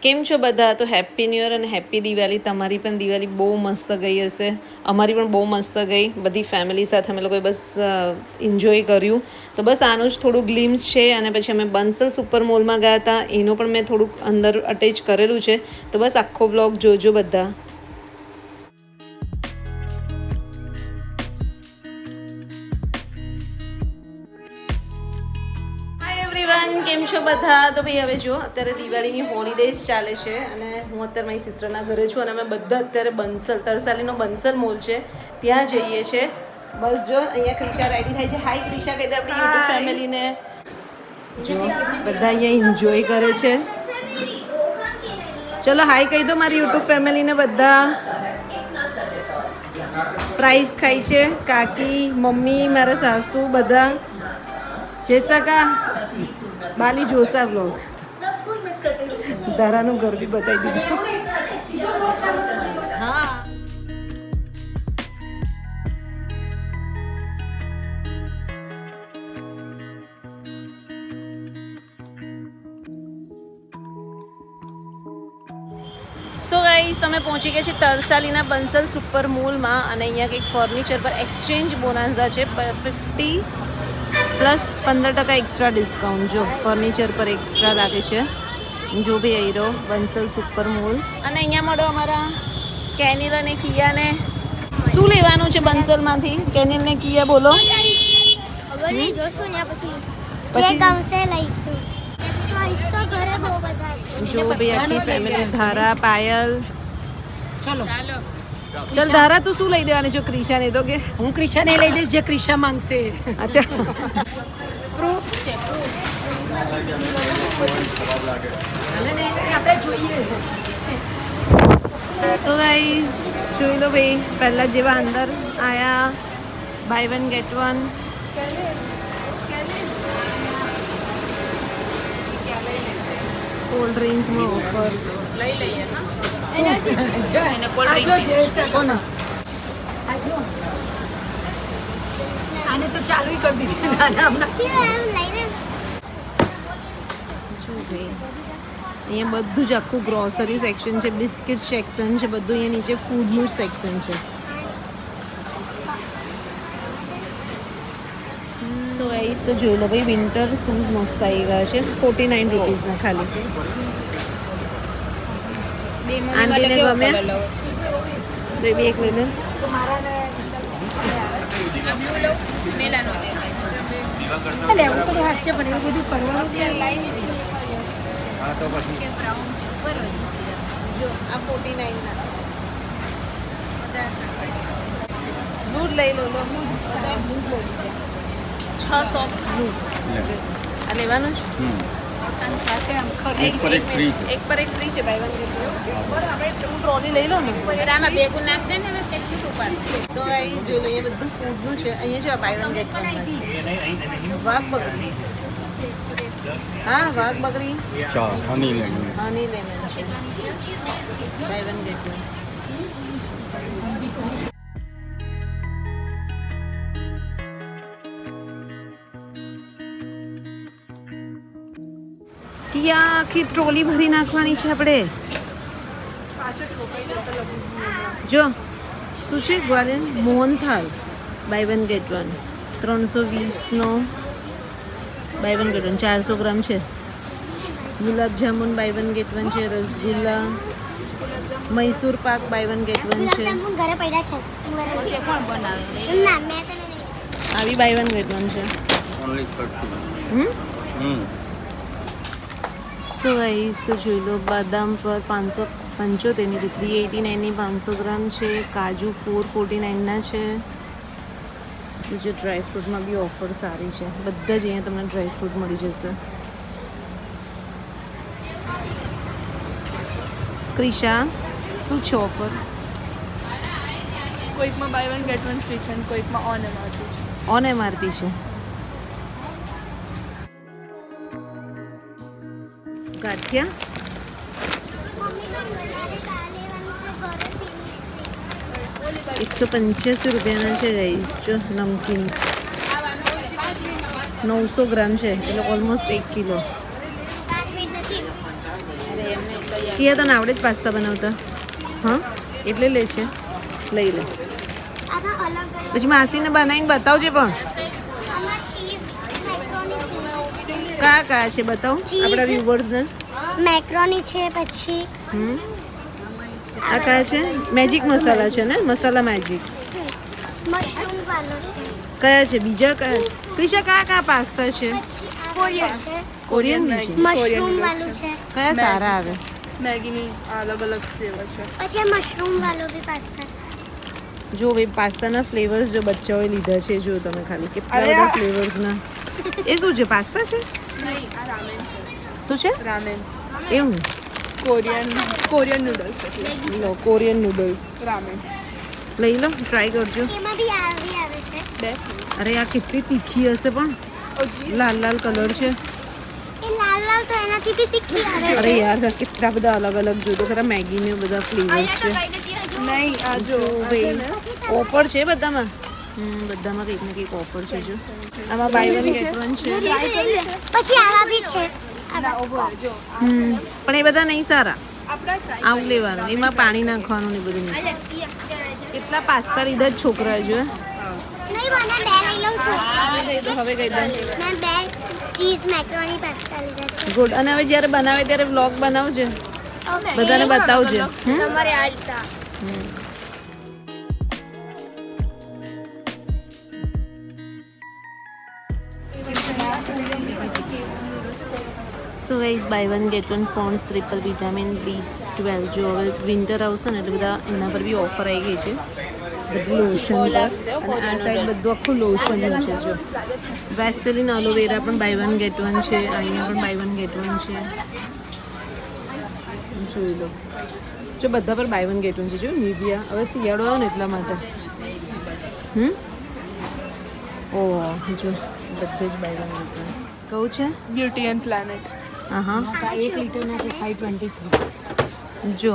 કેમ છો બધા? તો હેપી ન્યૂ યર અને હેપી દિવાળી. તમારી પણ દિવાળી બહુ મસ્ત ગઈ હશે. અમારી પણ બહુ મસ્ત ગઈ. બધી ફેમિલી સાથે અમે લોકોએ બસ એન્જોય કર્યું. તો બસ આનું જ થોડું ગ્લિમ્સ છે. અને પછી અમે બંસલ સુપર મોલમાં ગયા હતા, એનું પણ મેં થોડુંક અંદર અટેચ કરેલું છે. તો બસ આખો બ્લોગ જોજો બધા. કેમ છો બધા? તો ભાઈ હવે જો અત્યારે દિવાળીની હોલિડેઝ ચાલે છે અને હું અત્યારે મારી સિસ્ટરના ઘરે છું અને અમે બધા અત્યારે બંસલ તરસાલીનો બંસલ મોલ છે ત્યાં જઈએ છીએ. બસ જો અહીંયા ક્રિશા રેડી થાય છે. હાય ક્રિશા, કહી દે આપણી યુટ્યુબ ફેમિલીને. જો બધા અહીંયા એન્જોય કરે છે. ચલો હાય કહી દો મારી યુટ્યુબ ફેમિલીને. બધા ફ્રાઈઝ ખાય છે. કાકી, મમ્મી, મારા સાસુ બધા. જેસકા બાલી જોસા બ્લોગ. ધારાનું ઘર બી બતાવી દીધું. હા. સો ગાઈસ, તમે પહોંચી ગયા છે તરસાલીના બંસલ સુપર મોલમાં અને અહીંયા કંઈક ફર્નિચર પર એક્સચેન્જ બોનાન્ઝા છે. 50+15% એક્સ્ટ્રા ડિસ્કાઉન્ટ. જો ફર્નિચર પર એક્સ્ટ્રા લાગે છે. જો બી અહીં રહો બંસલ સુપર મોલ. અને અહીંયા મળો અમારા કેનિલ અને કિયાને. શું લેવાનું છે બંસલમાંથી? કેનિલ ને કિયા બોલો. પછી જે ગમશે લઈશું. જો ભાઈ આખી ફેમિલી. ધારા, પાયલ. ચલો ચલ ધારા, તું શું લઈ દેવાની? જો ક્રિશા ને તો કે હું ક્રિશા ને લઈ દઈશ જે ક્રિશા માંગશે. અચ્છા. આપણે જોઈએ તો ગાઈસ જોઈ લો ભાઈ, પહેલા જેવા અંદર આયા. Buy 1 get 1. કોલ્ડ ડ્રિંકનો ઓફર. લઈ લઈએ. જો એને કોલ્ડ ડ્રિંક જે શકો ને. આને તો ચાલુ કરી દીધી. નાના હમણાં અહીંયા બધું જ આખું ગ્રોસરી સેક્શન છે, બિસ્કિટ સેક્શન છે, બધું અહીંયા નીચે ફૂડનું જ સેક્શન છે. સો ગાઈસ તો જોઈ લો ભાઈ, વિન્ટર શૂઝ મસ્ત આવી ગયા છે 49 રૂપીસના ખાલી. આંટીને ગમે બેબી એક લઈ લે. લેવું તો હાથ છે પણ એવું બધું કરવાનું જો આ 49 ના દૂધ લઈ લો. છ સોક્સ દૂધ આ લેવાનું છે. એક પર એક ફ્રી છે. Buy 1 get 1. બરાબર, આપણે ટ્રોલી લઈ લો ને. આમાં બેગું નાખ દે ને હવે કેટલી ઉપાડ. તો અહીં જો અહીંયા બધું ફૂડનું છે. અહીંયા જો બાય 1 ગેટ 1. વાઘ બકરી. હા વાઘ બકરી. હની લેમન છે. Buy 1 get 1. ત્યાં આખી ટ્રોલી ભરી નાખવાની છે આપણે. જો શું છે ગ્વાલિયર મોહનથાલ બાય 1 ગેટ 1 320નો. બાય 1 ગેટ 1 400 ગ્રામ છે. ગુલાબજામુન બાય 1 ગેટ 1 છે. રસગુલ્લા, મૈસૂર પાક બાય 1 ગેટ 1 છે. ઘરે પડ્યા છે. કોણ બનાવે? ના મેં તને આવી બાય 1 ગેટ 1 છે. સો ગાઈસ તો જોઈ લો, બદામ પર 575ની 389ની 500 ગ્રામ છે. કાજુ 449ના છે. બીજું ડ્રાયફ્રૂટમાં બી ઓફર સારી છે. બધા જ અહીંયા તમને ડ્રાયફ્રૂટ મળી જશે. ક્રિશા શું છે ઓફર? કોઈકમાં બાય 1 ગેટ 1 ફ્રી છે અને કોઈકમાં ઓન એમઆરપી છે. ઓન એમઆરપી છે. ગાંઠિયા 185 રૂપિયાના છે ગાઈસ. જો નમકીન 900 ગ્રામ છે, એટલે ઓલમોસ્ટ 1 કિલો. નથી. અરે કિયા તને આવડે જ પાસ્તા બનાવતા? હા એટલે લે છે, લઈ લે. આમાં અલગ અલગ પછી માસીને બનાવીને બતાવજે પણ આમાં ચીઝ મેક્રોની કયા છે બતાવો Cheese. આપણા વ્યુવર્સને. મેક્રોની છે, પછી આ કયા છે? મેજિક મસાલા છે ને, મસાલા મેજિક. મશરૂમ વાળો છે, કયા છે બીજા કયા? ક્રિશા કયા પાસ્તા છે? કોરિયન છે, કોરિયન બી છે. મશરૂમ વાળું છે, કયા સારા આવે? મેગીની અલગ અલગ ફ્લેવર છે. પછી મશરૂમ વાળો બી પાસ્તા છે. જો ભાઈ પાસ્તાના ફ્લેવર્સ જો બચ્ચાઓએ લીધા છે, જો તમે ખાલી કેટલા અરે બધા આ- ફ્લેવર્સના. એ શું છે? પાસ્તા છે? નહીં, આ રામેન છે. શું છે રામેન એવું? કોરિયન નૂડલ્સ છે. લો કોરિયન નૂડલ્સ રામેન લઈ લો, ટ્રાય કરજો. એમાં બી આવી આવે છે. બે અરે આ કેટલી તીખી હશે પણ, લાલ લાલ કલર છે. એ લાલ લાલ તો એનાથી બી તીખી આવે અરે છે. યાર આ કેટલા બધા અલગ અલગ જો તો ખરા મેગી ને બધા ફ્લેવર્સ છે. નહીં, આ જો ભાઈ ઓફર છે બધામાં. બધામાં કંઈક ને કંઈક ઓફર છે. જો આમાં બાય વન ગેટ વન છે. પછી આવા બી છે. પણ એ બધા નહીં સારા. આપણા ટ્રાય આવું લેવાનું, એમાં પાણી નાખવાનું ને બધું નહીં. કેટલા પાસ્તા લીધા જ છોકરાએ જો. નહીં, મને બે લઈ લઉં છું. હવે કહી દઉં મેં બે ચીઝ મેક્રોની પાસ્તા લીધા છે. ગુડ. અને હવે જ્યારે બનાવે ત્યારે વ્લોગ બનાવજે, બધાને બતાવજે. તમારે આ રીતના so guys by one get one phones triple vitamin B12. જો હવે વિન્ટર આવશે ને એટલે બધા એના પર બી ઓફર આવી ગઈ છે, બધું લોશન પર. અને આ સાઈડ બધું આખું લોશનનું છે. જો વેસેલિન એલોવેરા પણ બાય વન ગેટ વન છે, અહીંયા પણ બાય વન ગેટ વન છે. જોઈ લો, જો બધા પર બાય વન ગેટ વન છે. જો નિવિયા, હવે શિયાળો આવ્યો ને એટલા માટે. ઓહ જો બધે જ બાય વન ગેટ વન કહું છે. Beauty and planet. હા 1 લીટરના છે 523. જો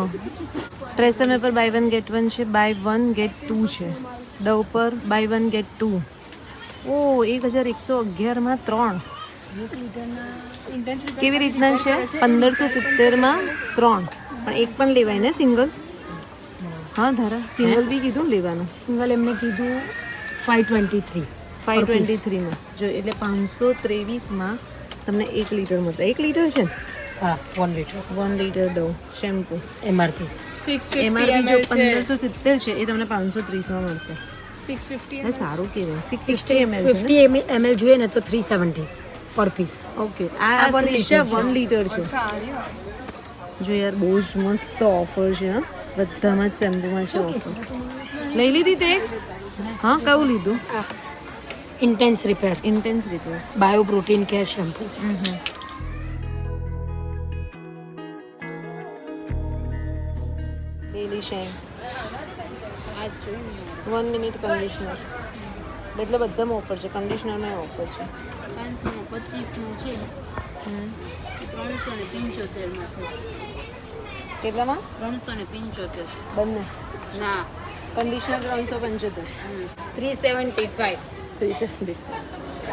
ટ્રેસમે પર બાય વન ગેટ વન છે, બાય વન ગેટ 2 છે. ડવ પર બાય વન ગેટ 2. ઓ 1111માં 3. 1 લીટરના કેવી રીતના છે? 1570માં 3. પણ એક પણ લેવાય ને સિંગલ? હા ધારા સિંગલ બી કીધું ને લેવાનું. સિંગલ એમને કીધું 523. 523માં જો એટલે 523માં તમને 1 લીટર મળશે. 1 લીટર છે ને? હા 1 litre 1 litre Dove shampoo. MRP 650 MRP જો ml છે. 1570 છે, એ તમને 530માં મળશે. 650 એ સારું કહેવાય. 660 ml છે ને? 50 ml જોઈએ ને તો 370 પર પીસ. ઓકે આ આ 1 ત્રિશા લીટર છે. 1 લીટર છે. સારી જો યાર બહુ જ મસ્ત ઓફર છે. હા બધામાં જ શેમ્પૂમાં છે ઓફર. લઈ લીધી તે? હા કયું લીધું? Intense repair intense repair. Bio protein care shampoo. Daily shine 1 minute conditioner. એટલે બધામાં ઓફર છે, કન્ડિશનરમાં ઓફર છે. 525નું છે હમ. 375 કેટલામાં? 375 બંને ના કન્ડિશનર 375. 375.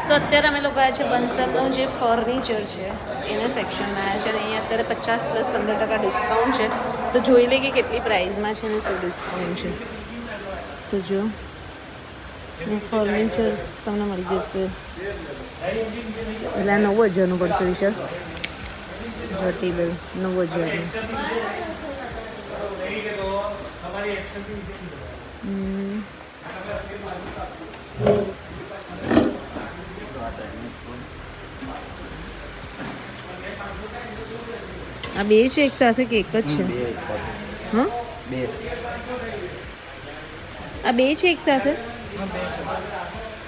તો અત્યારે અમે લોકો આવ્યા છે બંસલનું જે ફર્નિચર છે એના સેક્શનમાં આવ્યા છે, અને અહીંયા અત્યારે 50 + 15% ડિસ્કાઉન્ટ છે. તો જોઈ લે કે કેટલી પ્રાઇસમાં છે ને શું ડિસ્કાઉન્ટ છે. તો જો ફર્નિચર તમને મળી જશે એટલે આ 9000નું પડશે વિશાલ. જો ટેબલ 9000નું. આ બે છે એક સાથે કે એક જ છે? હા આ બે છે એક સાથે?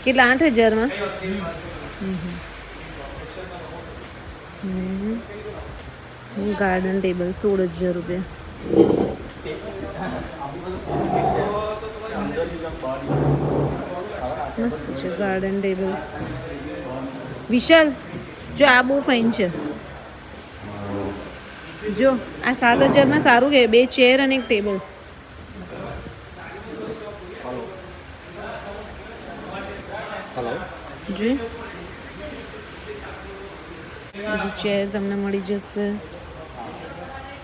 કેટલા? 8000માં? ગાર્ડન ટેબલ 16000 રૂપિયા. મસ્ત છે ગાર્ડન ટેબલ. વિશાલ જો આ બહુ ફાઇન છે. જો આ 7000માં સારું કે 2 ચેર અને 1 ટેબલ. જી બીજી ચેર તમને મળી જશે.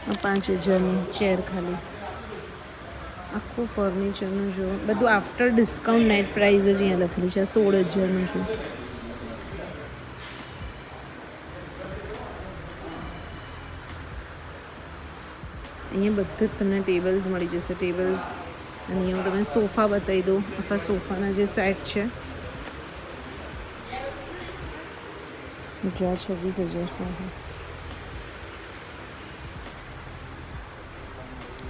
આ 5000ની ચેર ખાલી. આખું ફર્નિચરનું જો બધું આફ્ટર ડિસ્કાઉન્ટ નેટ પ્રાઇસ જ અહીંયા લખેલી છે. આ 16000નું છે. અહીંયા બધું જ તમને ટેબલ્સ મળી જશે. ટેબલ્સ અને અહીંયા હું તમને સોફા બતાવી દઉં. આખા સોફાના જે સેટ છે જો 26000.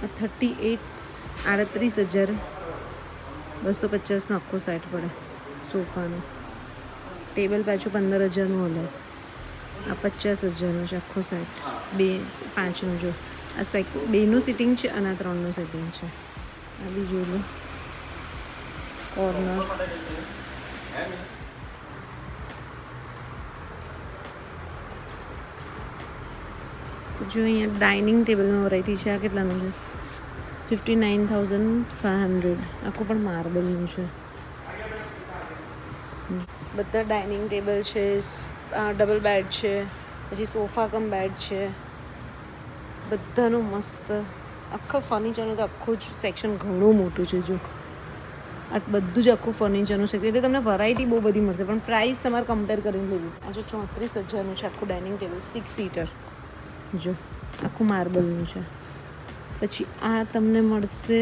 આ 38250નો આખો સેટ પડે સોફાનો. ટેબલ પાછું 15000નું અલગ. આ 50000નું છે આખો સેટ. 5નું જો આ 2નું સિટિંગ છે અને આ 3નું સિટિંગ છે. આ બી જોઈ લો કોર્નર. જો અહીંયા ડાઇનિંગ ટેબલમાં વેરાયટી છે. આ કેટલાનું છે? 59500. આખું પણ માર્બલનું છે. બધા ડાઇનિંગ ટેબલ છે. ડબલ બેડ છે. પછી સોફા કમ બેડ છે. બધાનું મસ્ત. આખા ફર્નિચરનું તો આખું જ સેક્શન ઘણું મોટું છે. જો આ બધું જ આખું ફર્નિચરનું છે એટલે તમને વેરાયટી બહુ બધી મળશે પણ પ્રાઇસ તમારે કમ્પેર કરીને લેવું. આ જો 34000નું છે આખું ડાઇનિંગ ટેબલ 6 સીટર. જો આખું માર્બલનું છે. પછી આ તમને મળશે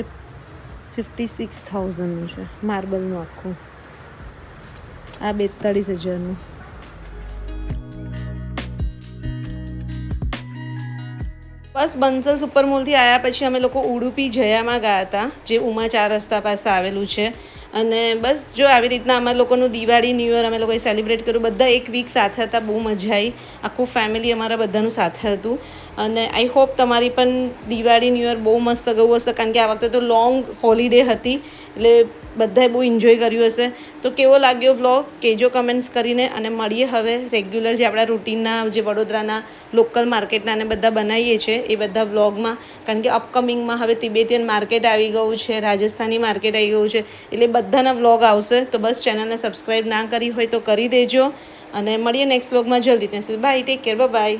56000નું છે માર્બલનું આખું. આ 42000નું. બસ બંસલ સુપર મોલથી આવ્યા પછી અમે લોકો ઉડુપી જયામાં ગયા હતા જે ઉમા 4 રસ્તા પાસે આવેલું છે. અને બસ જો આવી રીતના અમારા લોકોનું દિવાળી ન્યૂ યર અમે લોકોએ સેલિબ્રેટ કર્યું. બધા એક વીક સાથે હતા. બહુ મજા આવી. આખું ફેમિલી અમારા બધાનું સાથે હતું. અને આઈ હોપ તમારી પણ દિવાળી ન્યૂ યર બહુ મસ્ત ગયું હશે કારણ કે આ વખતે તો લોંગ હોલિડે હતી એટલે બધાએ બહુ એન્જોય કર્યું હશે. તો કેવો લાગ્યો વ્લોગ કહેજો કમેન્ટ્સ કરીને. અને મળીએ હવે રેગ્યુલર જે આપણા રૂટીનના જે વડોદરાના લોકલ માર્કેટના અને બધા બનાવીએ છીએ એ બધા વ્લોગમાં. કારણ કે અપકમિંગમાં હવે તિબેટિયન માર્કેટ આવી ગયું છે, રાજસ્થાની માર્કેટ આવી ગયું છે એટલે બધાના વ્લોગ આવશે. તો બસ ચેનલને સબસ્ક્રાઈબ ના કરી હોય તો કરી દેજો. અને મળીએ નેક્સ્ટ વ્લોગમાં જલ્દી. ત્યાં સુધી બાય, ટેક કેર, બાય.